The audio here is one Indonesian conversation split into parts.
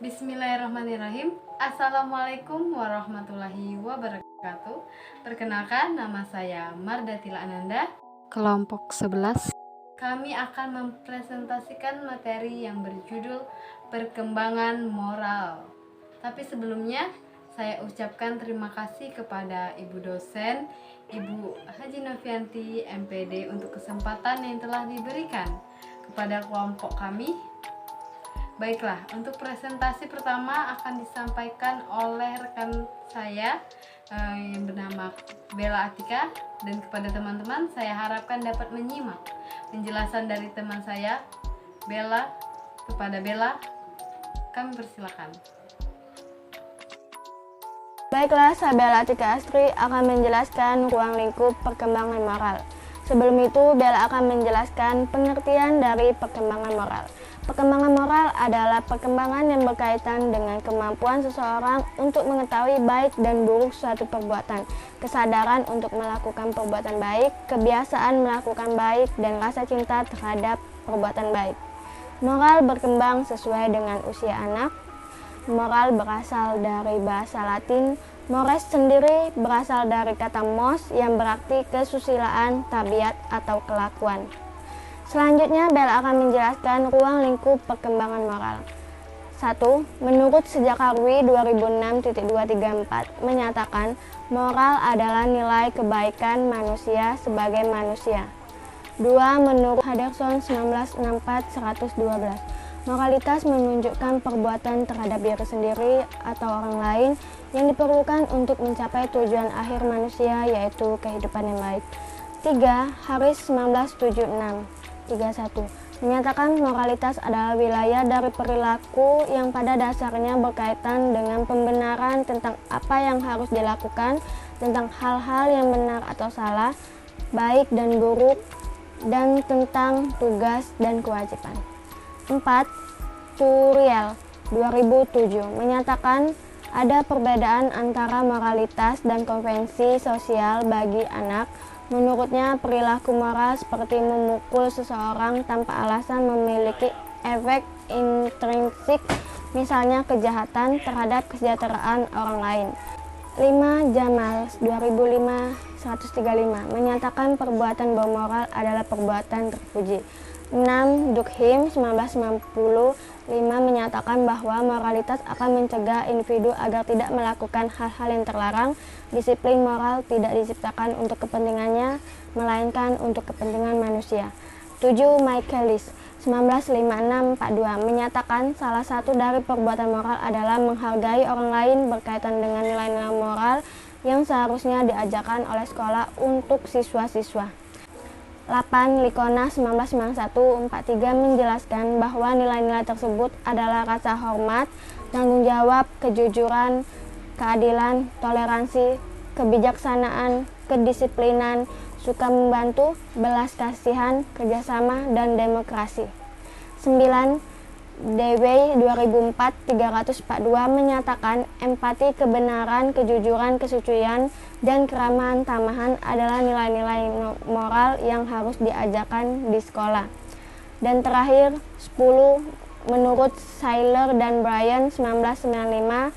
Bismillahirrahmanirrahim. Assalamualaikum warahmatullahi wabarakatuh. Perkenalkan, nama saya Mardatila Ananda, kelompok 11. Kami akan mempresentasikan materi yang berjudul perkembangan moral. Tapi sebelumnya, saya ucapkan terima kasih kepada Ibu dosen, Ibu Haji Novianti, MPD, untuk kesempatan yang telah diberikan kepada kelompok kami. Baiklah, untuk presentasi pertama akan disampaikan oleh rekan saya yang bernama Bella Atika, dan kepada teman-teman saya harapkan dapat menyimak penjelasan dari teman saya Bella. Kepada Bella, kami persilakan. Baiklah, saya Bella Atika Astri akan menjelaskan ruang lingkup perkembangan moral. Sebelum itu, Bella akan menjelaskan pengertian dari perkembangan moral. Perkembangan moral adalah perkembangan yang berkaitan dengan kemampuan seseorang untuk mengetahui baik dan buruk suatu perbuatan, kesadaran untuk melakukan perbuatan baik, kebiasaan melakukan baik, dan rasa cinta terhadap perbuatan baik. Moral berkembang sesuai dengan usia anak. Moral berasal dari bahasa Latin. Mores sendiri berasal dari kata mos yang berarti kesusilaan, tabiat, atau kelakuan. Selanjutnya, Bella akan menjelaskan ruang lingkup perkembangan moral. 1. Menurut Sejak Harwi 2006.234 menyatakan moral adalah nilai kebaikan manusia sebagai manusia. 2. Menurut Henderson 1964-112, moralitas menunjukkan perbuatan terhadap diri sendiri atau orang lain yang diperlukan untuk mencapai tujuan akhir manusia, yaitu kehidupan yang baik. 3. Harris 1976-31 menyatakan moralitas adalah wilayah dari perilaku yang pada dasarnya berkaitan dengan pembenaran tentang apa yang harus dilakukan, tentang hal-hal yang benar atau salah, baik dan buruk, dan tentang tugas dan kewajiban. 4. Turiel 2007 menyatakan ada perbedaan antara moralitas dan konvensi sosial bagi anak. Menurutnya, perilaku moral seperti memukul seseorang tanpa alasan memiliki efek intrinsik, misalnya kejahatan terhadap kesejahteraan orang lain. 5. Jamal 2005-135 menyatakan perbuatan bermoral adalah perbuatan terpuji. 6. Durkheim 1995 menyatakan bahwa moralitas akan mencegah individu agar tidak melakukan hal-hal yang terlarang. Disiplin moral tidak diciptakan untuk kepentingannya, melainkan untuk kepentingan manusia. 7. Michaelis 1956-42 menyatakan salah satu dari perbuatan moral adalah menghargai orang lain berkaitan dengan nilai-nilai moral yang seharusnya diajarkan oleh sekolah untuk siswa-siswa. 8. Likona 1991-43 menjelaskan bahwa nilai-nilai tersebut adalah rasa hormat, tanggung jawab, kejujuran, keadilan, toleransi, kebijaksanaan, kedisiplinan, suka membantu, belas kasihan, kerjasama, dan demokrasi. 9. Dewey 2004-342 menyatakan empati, kebenaran, kejujuran, kesucian, dan keramahan tamahan adalah nilai-nilai moral yang harus diajarkan di sekolah. Dan terakhir, 10. Menurut Seiler dan Bryan 1995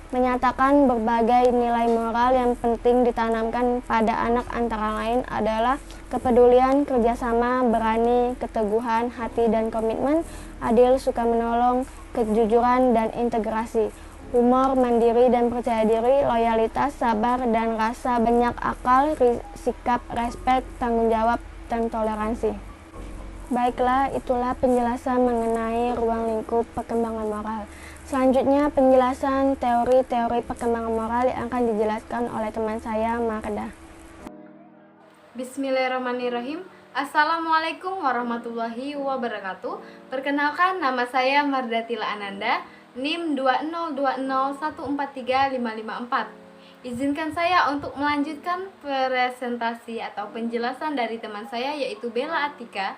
menyatakan berbagai nilai moral yang penting ditanamkan pada anak antara lain adalah kepedulian, kerjasama, berani, keteguhan, hati dan komitmen, adil, suka menolong, kejujuran dan integrasi, humor, mandiri dan percaya diri, loyalitas, sabar dan rasa banyak akal, sikap, respek, tanggung jawab, dan toleransi. Baiklah, itulah penjelasan mengenai ruang lingkup perkembangan moral. Selanjutnya, penjelasan teori-teori perkembangan moral yang akan dijelaskan oleh teman saya, Marda. Bismillahirrahmanirrahim. Assalamualaikum warahmatullahi wabarakatuh. Perkenalkan, nama saya Mardatila Ananda, NIM 20201435554. Izinkan saya untuk melanjutkan presentasi atau penjelasan dari teman saya, yaitu Bella Atika,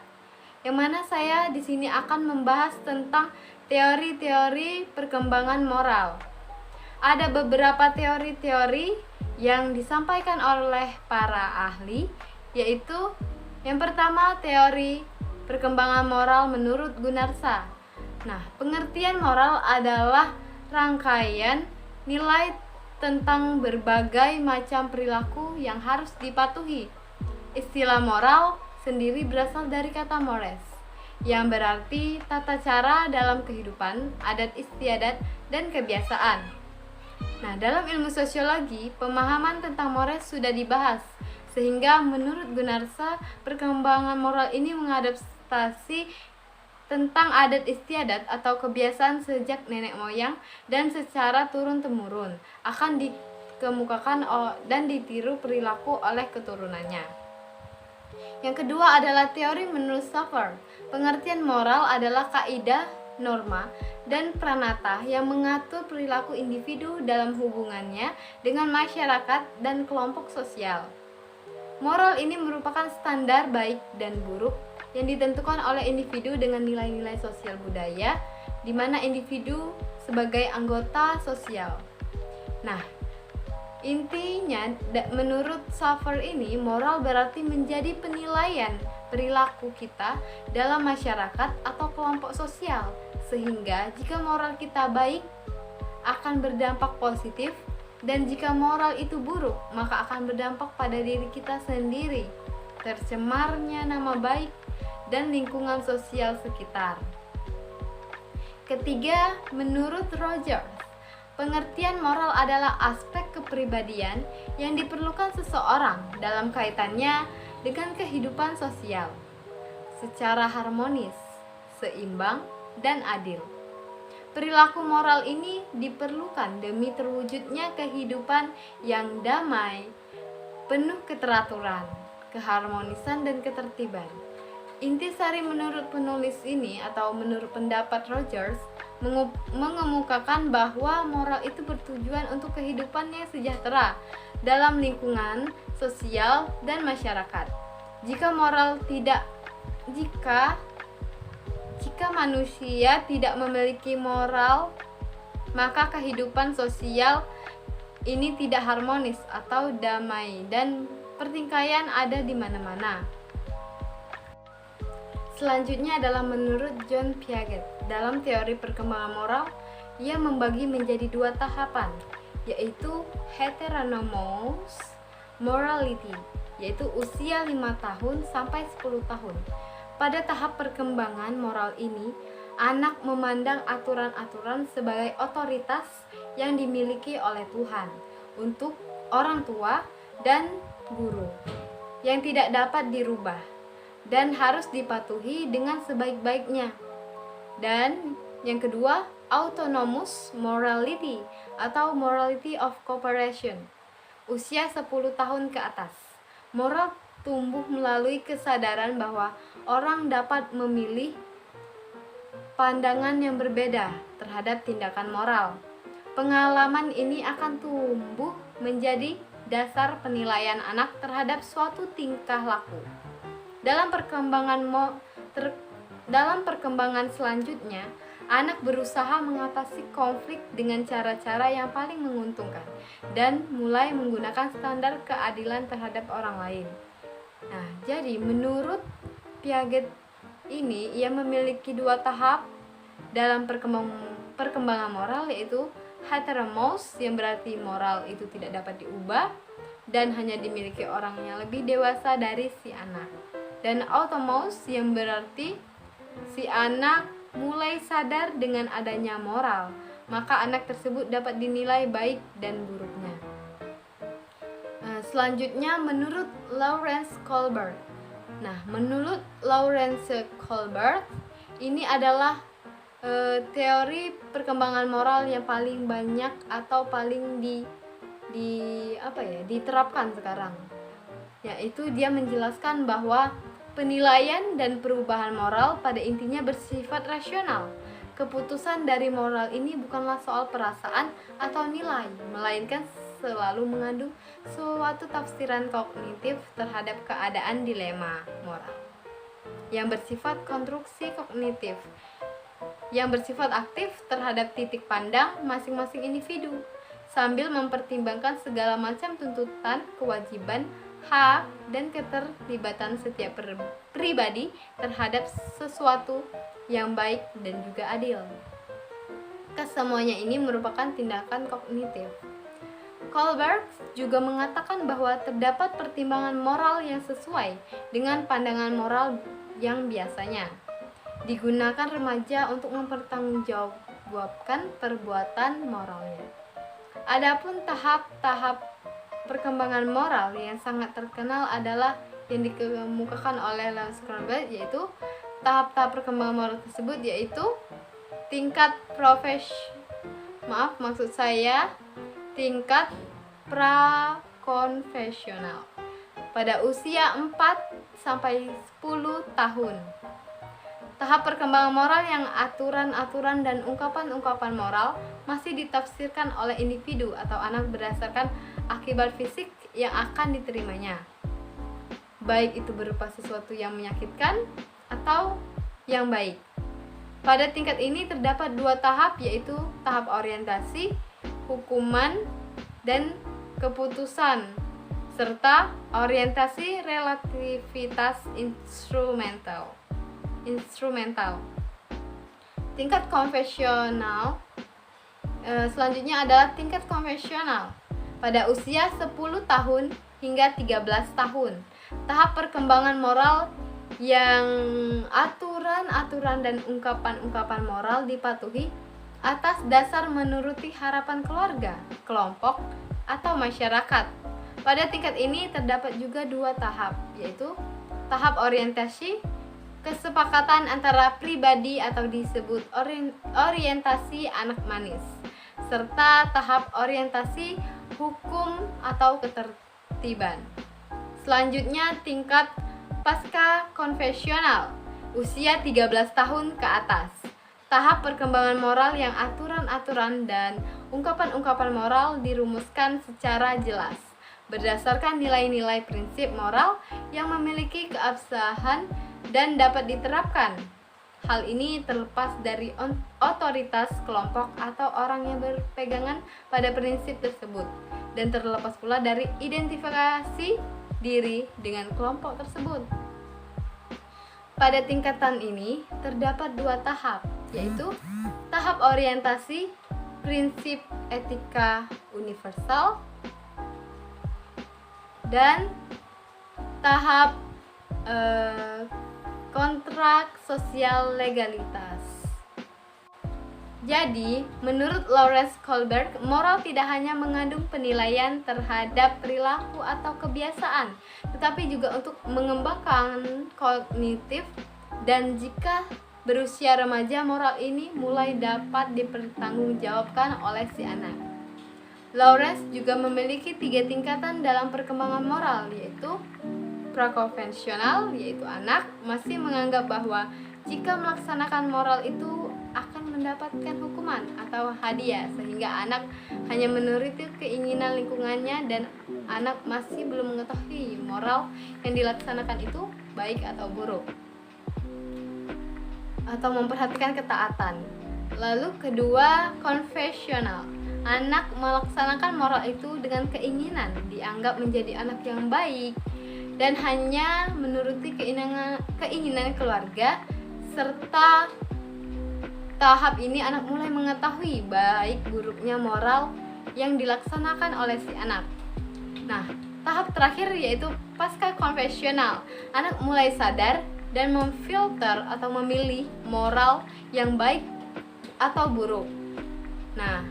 yang mana saya di sini akan membahas tentang teori-teori perkembangan moral. Ada beberapa teori-teori yang disampaikan oleh para ahli, yaitu yang pertama teori perkembangan moral menurut Gunarsa. Nah, pengertian moral adalah rangkaian nilai tentang berbagai macam perilaku yang harus dipatuhi. Istilah moral sendiri berasal dari kata mores, yang berarti tata cara dalam kehidupan, adat istiadat, dan kebiasaan. Nah, dalam ilmu sosiologi, pemahaman tentang mores sudah dibahas, sehingga menurut Gunarsa, perkembangan moral ini mengadaptasi tentang adat istiadat atau kebiasaan sejak nenek moyang dan secara turun-temurun akan dikemukakan dan ditiru perilaku oleh keturunannya. Yang kedua adalah teori menurut Schaeffer. Pengertian moral adalah kaidah, norma, dan pranata yang mengatur perilaku individu dalam hubungannya dengan masyarakat dan kelompok sosial. Moral ini merupakan standar baik dan buruk yang ditentukan oleh individu dengan nilai-nilai sosial budaya, di mana individu sebagai anggota sosial. Nah, intinya menurut Schaeffer ini, moral berarti menjadi penilaian perilaku kita dalam masyarakat atau kelompok sosial, sehingga jika moral kita baik akan berdampak positif, dan jika moral itu buruk maka akan berdampak pada diri kita sendiri, tercemarnya nama baik dan lingkungan sosial sekitar. Ketiga, menurut Rogers, pengertian moral adalah aspek kepribadian yang diperlukan seseorang dalam kaitannya dengan kehidupan sosial secara harmonis, seimbang, dan adil. Perilaku moral ini diperlukan demi terwujudnya kehidupan yang damai, penuh keteraturan, keharmonisan, dan ketertiban. Intisari menurut penulis ini atau menurut pendapat Rogers mengemukakan bahwa moral itu bertujuan untuk kehidupan yang sejahtera dalam lingkungan sosial dan masyarakat. Jika manusia tidak memiliki moral, maka kehidupan sosial ini tidak harmonis atau damai dan pertikaian ada di mana-mana. Selanjutnya adalah menurut John Piaget. Dalam teori perkembangan moral, ia membagi menjadi dua tahapan, yaitu heteronomous morality, yaitu usia 5 tahun sampai 10 tahun. Pada tahap perkembangan moral ini, anak memandang aturan-aturan sebagai otoritas yang dimiliki oleh Tuhan untuk orang tua dan guru, yang tidak dapat dirubah dan harus dipatuhi dengan sebaik-baiknya. Dan yang kedua, autonomous morality atau morality of cooperation, usia 10 tahun ke atas. Moral tumbuh melalui kesadaran bahwa orang dapat memilih pandangan yang berbeda terhadap tindakan moral. Pengalaman ini akan tumbuh menjadi dasar penilaian anak terhadap suatu tingkah laku. Dalam perkembangan selanjutnya, anak berusaha mengatasi konflik dengan cara-cara yang paling menguntungkan dan mulai menggunakan standar keadilan terhadap orang lain. Nah, jadi menurut Piaget ini, ia memiliki dua tahap dalam perkembangan moral, yaitu heteronomous yang berarti moral itu tidak dapat diubah dan hanya dimiliki orang yang lebih dewasa dari si anak. Dan autonomous yang berarti si anak mulai sadar dengan adanya moral, maka anak tersebut dapat dinilai baik dan buruknya. Selanjutnya menurut Lawrence Kohlberg. Nah, menurut Lawrence Kohlberg, ini adalah teori perkembangan moral yang paling banyak atau paling diterapkan sekarang. Yaitu dia menjelaskan bahwa penilaian dan perubahan moral pada intinya bersifat rasional. Keputusan dari moral ini bukanlah soal perasaan atau nilai, melainkan selalu mengandung suatu tafsiran kognitif terhadap keadaan dilema moral yang bersifat konstruksi kognitif, yang bersifat aktif terhadap titik pandang masing-masing individu, sambil mempertimbangkan segala macam tuntutan, kewajiban, hak dan keterlibatan setiap pribadi terhadap sesuatu yang baik dan juga adil. Kesemuanya ini merupakan tindakan kognitif. Kohlberg juga mengatakan bahwa terdapat pertimbangan moral yang sesuai dengan pandangan moral yang biasanya digunakan remaja untuk mempertanggungjawabkan perbuatan moralnya. Adapun tahap-tahap perkembangan moral yang sangat terkenal adalah yang dikemukakan oleh Lewis Kohlberg, yaitu tahap-tahap perkembangan moral tersebut yaitu tingkat tingkat prakonvensional pada usia 4 sampai 10 tahun. Tahap perkembangan moral yang aturan-aturan dan ungkapan-ungkapan moral masih ditafsirkan oleh individu atau anak berdasarkan akibat fisik yang akan diterimanya, baik itu berupa sesuatu yang menyakitkan atau yang baik. Pada tingkat ini terdapat 2 tahap, yaitu tahap orientasi, hukuman, dan keputusan, serta orientasi relativitas instrumental. Tingkat konvensional selanjutnya adalah tingkat konvensional pada usia 10 tahun hingga 13 tahun. Tahap perkembangan moral yang aturan-aturan dan ungkapan-ungkapan moral dipatuhi atas dasar menuruti harapan keluarga, kelompok, atau masyarakat. Pada tingkat ini terdapat juga 2 tahap, yaitu tahap orientasi, kesepakatan antara pribadi atau disebut orientasi anak manis, serta tahap orientasi hukum atau ketertiban. Selanjutnya tingkat pasca konvensional, usia 13 tahun ke atas. Tahap perkembangan moral yang aturan-aturan dan ungkapan-ungkapan moral dirumuskan secara jelas berdasarkan nilai-nilai prinsip moral yang memiliki keabsahan dan dapat diterapkan. Hal ini terlepas dari otoritas kelompok atau orang yang berpegangan pada prinsip tersebut, dan terlepas pula dari identifikasi diri dengan kelompok tersebut. Pada tingkatan ini terdapat 2 tahap, yaitu tahap orientasi prinsip etika universal dan tahap kontrak sosial legalitas. Jadi, menurut Lawrence Kohlberg, moral tidak hanya mengandung penilaian terhadap perilaku atau kebiasaan, tetapi juga untuk mengembangkan kognitif, dan jika berusia remaja, moral ini mulai dapat dipertanggungjawabkan oleh si anak. Lawrence juga memiliki 3 tingkatan dalam perkembangan moral, yaitu prakonvensional, yaitu anak masih menganggap bahwa jika melaksanakan moral itu akan mendapatkan hukuman atau hadiah, sehingga anak hanya menuruti keinginan lingkungannya dan anak masih belum mengetahui moral yang dilaksanakan itu baik atau buruk, atau memperhatikan ketaatan. Lalu kedua, konvensional. Anak melaksanakan moral itu dengan keinginan dianggap menjadi anak yang baik dan hanya menuruti keinginan keluarga, serta tahap ini anak mulai mengetahui baik buruknya moral yang dilaksanakan oleh si anak. Nah, tahap terakhir yaitu pasca konvensional. Anak mulai sadar dan memfilter atau memilih moral yang baik atau buruk. Nah,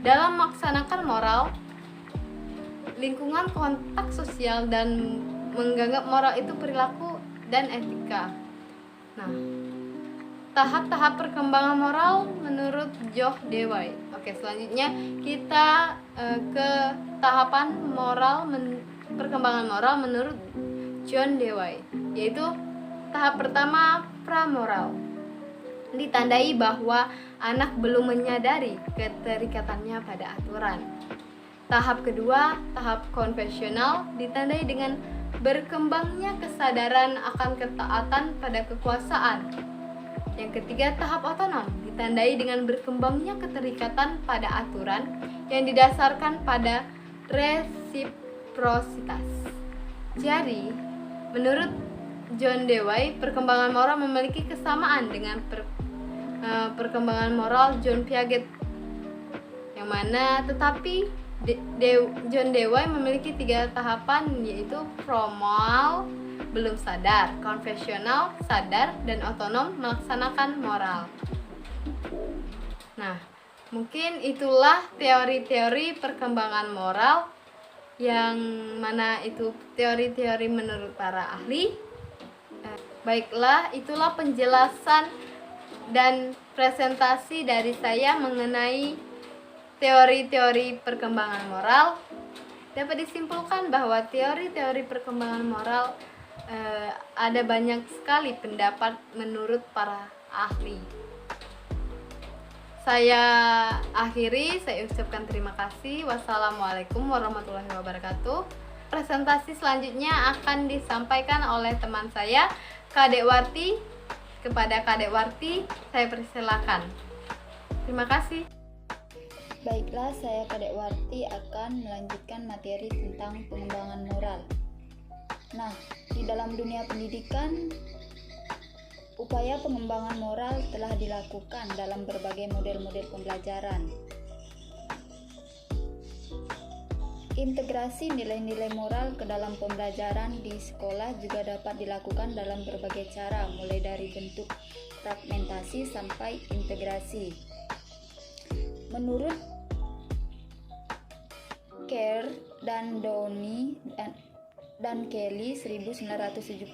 dalam melaksanakan moral, lingkungan, kontak sosial, dan menganggap moral itu perilaku dan etika. Nah, tahap-tahap perkembangan moral menurut John Dewey. Oke, selanjutnya kita ke tahapan perkembangan moral menurut John Dewey, yaitu tahap pertama, pramoral. Ditandai bahwa anak belum menyadari keterikatannya pada aturan. Tahap kedua, tahap konvensional, ditandai dengan berkembangnya kesadaran akan ketaatan pada kekuasaan. Yang ketiga, tahap otonom, ditandai dengan berkembangnya keterikatan pada aturan yang didasarkan pada resiprositas. Jadi, menurut John Dewey, perkembangan moral memiliki kesamaan dengan perkembangan moral John Piaget. Yang mana tetapi John Dewey memiliki 3 tahapan, yaitu formal, belum sadar, konvensional, sadar, dan otonom melaksanakan moral. Nah, mungkin itulah teori-teori perkembangan moral yang mana itu teori-teori menurut para ahli. Baiklah, itulah penjelasan dan presentasi dari saya mengenai teori-teori perkembangan moral. Dapat disimpulkan bahwa teori-teori perkembangan moral ada banyak sekali pendapat menurut para ahli. Saya akhiri, saya ucapkan terima kasih. Wassalamualaikum warahmatullahi wabarakatuh. Presentasi selanjutnya akan disampaikan oleh teman saya, Kadek Warti. Kepada Kadek Warti, saya persilakan. Terima kasih. Baiklah, saya Kadek Warti akan melanjutkan materi tentang pengembangan moral. Nah, di dalam dunia pendidikan, upaya pengembangan moral telah dilakukan dalam berbagai model-model pembelajaran. Integrasi nilai-nilai moral ke dalam pembelajaran di sekolah juga dapat dilakukan dalam berbagai cara, mulai dari bentuk fragmentasi sampai integrasi. Menurut Kerr dan Downey dan Kelly 1978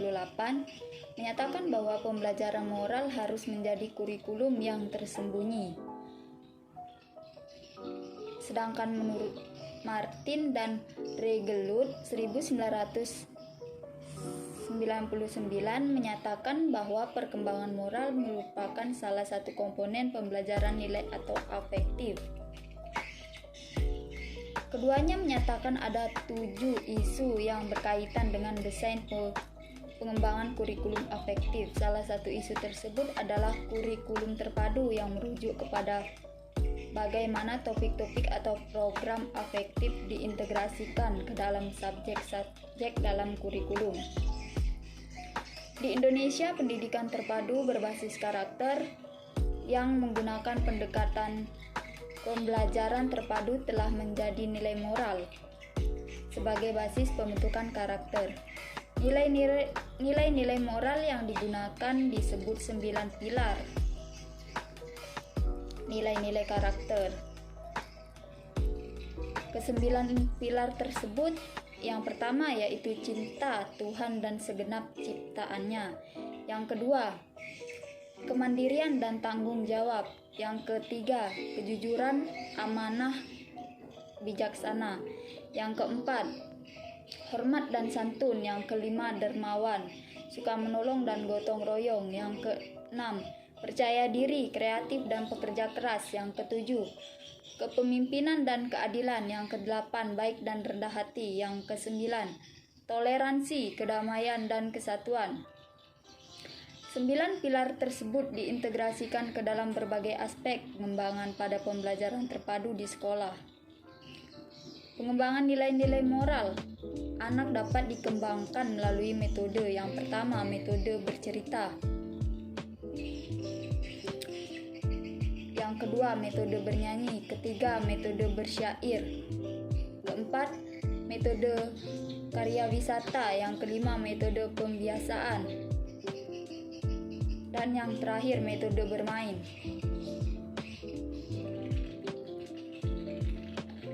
menyatakan bahwa pembelajaran moral harus menjadi kurikulum yang tersembunyi. Sedangkan menurut Martin dan Regelut 1999 menyatakan bahwa perkembangan moral merupakan salah satu komponen pembelajaran nilai atau afektif. Keduanya menyatakan ada 7 isu yang berkaitan dengan desain pengembangan kurikulum afektif. Salah satu isu tersebut adalah kurikulum terpadu yang merujuk kepada bagaimana topik-topik atau program afektif diintegrasikan ke dalam subjek-subjek dalam kurikulum. Di Indonesia, pendidikan terpadu berbasis karakter yang menggunakan pendekatan pembelajaran terpadu telah menjadi nilai moral sebagai basis pembentukan karakter. Nilai-nilai moral yang digunakan disebut 9 pilar nilai-nilai karakter. Kesembilan pilar tersebut, yang pertama yaitu cinta Tuhan dan segenap ciptaannya. Yang kedua, kemandirian dan tanggung jawab. Yang ketiga, kejujuran, amanah, bijaksana. Yang keempat, hormat dan santun. Yang kelima, dermawan, suka menolong dan gotong royong. Yang keenam, percaya diri, kreatif dan pekerja keras. Yang ketujuh, kepemimpinan dan keadilan. Yang kedelapan, baik dan rendah hati. Yang kesembilan, toleransi, kedamaian dan kesatuan. 9 pilar tersebut diintegrasikan ke dalam berbagai aspek pengembangan pada pembelajaran terpadu di sekolah. Pengembangan nilai-nilai moral anak dapat dikembangkan melalui metode. Yang pertama, metode bercerita. Yang kedua, metode bernyanyi. Ketiga, metode bersyair. Keempat, metode karya wisata. Yang kelima, metode pembiasaan. Dan yang terakhir, metode bermain.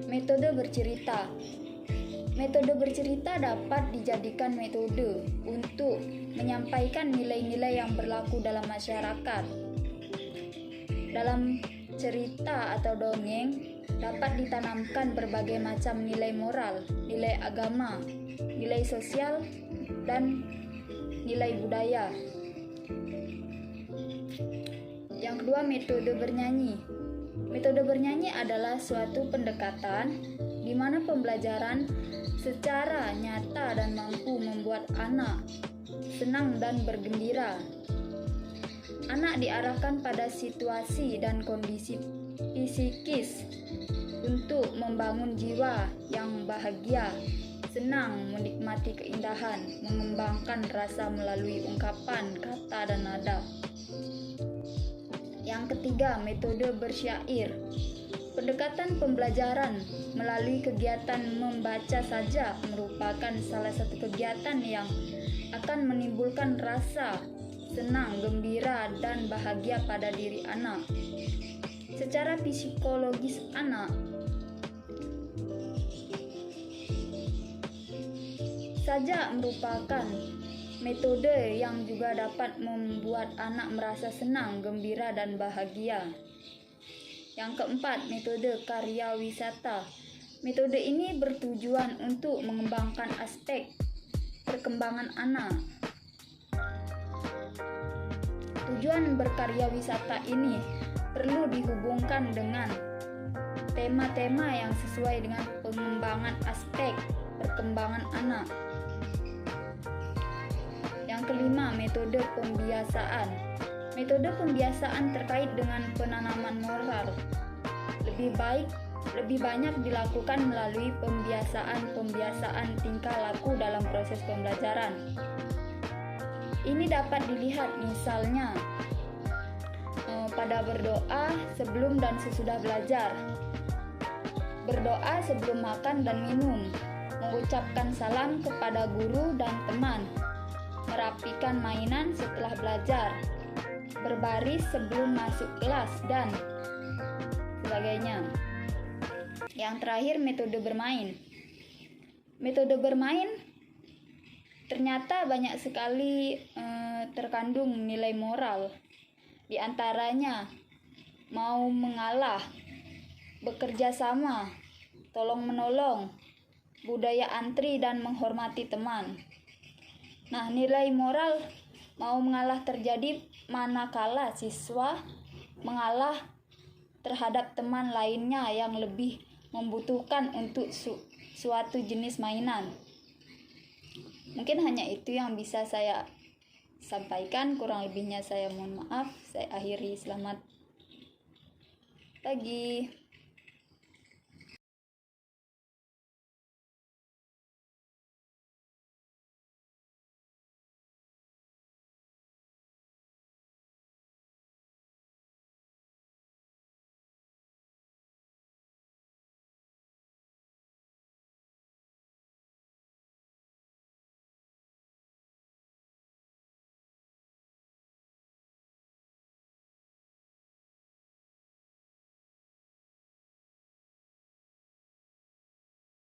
Metode bercerita. Metode bercerita dapat dijadikan metode untuk menyampaikan nilai-nilai yang berlaku dalam masyarakat. Dalam cerita atau dongeng dapat ditanamkan berbagai macam nilai moral, nilai agama, nilai sosial, dan nilai budaya. Yang kedua, metode bernyanyi. Metode bernyanyi adalah suatu pendekatan di mana pembelajaran secara nyata dan mampu membuat anak senang dan bergembira. Anak diarahkan pada situasi dan kondisi psikis untuk membangun jiwa yang bahagia senang menikmati keindahan, mengembangkan rasa melalui ungkapan, kata, dan nada. Yang ketiga, metode bersyair. Pendekatan pembelajaran melalui kegiatan membaca saja merupakan salah satu kegiatan yang akan menimbulkan rasa senang, gembira, dan bahagia pada diri anak. Secara psikologis anak saja merupakan metode yang juga dapat membuat anak merasa senang, gembira, dan bahagia. Yang keempat, metode karya wisata. Metode ini bertujuan untuk mengembangkan aspek perkembangan anak. Tujuan berkarya wisata ini perlu dihubungkan dengan tema-tema yang sesuai dengan pengembangan aspek perkembangan anak. Yang kelima, metode pembiasaan. Metode pembiasaan terkait dengan penanaman moral. Lebih banyak dilakukan melalui pembiasaan tingkah laku dalam proses pembelajaran. Ini dapat dilihat misalnya pada berdoa sebelum dan sesudah belajar, berdoa sebelum makan dan minum, mengucapkan salam kepada guru dan teman, merapikan mainan setelah belajar, berbaris sebelum masuk kelas, dan sebagainya. Yang terakhir, metode bermain. Metode bermain ternyata banyak sekali terkandung nilai moral. Di antaranya mau mengalah, bekerja sama, tolong menolong, budaya antri, dan menghormati teman. Nah, nilai moral mau mengalah terjadi manakala siswa mengalah terhadap teman lainnya yang lebih membutuhkan untuk suatu jenis mainan. Mungkin hanya itu yang bisa saya sampaikan, kurang lebihnya saya mohon maaf. Saya akhiri, selamat pagi.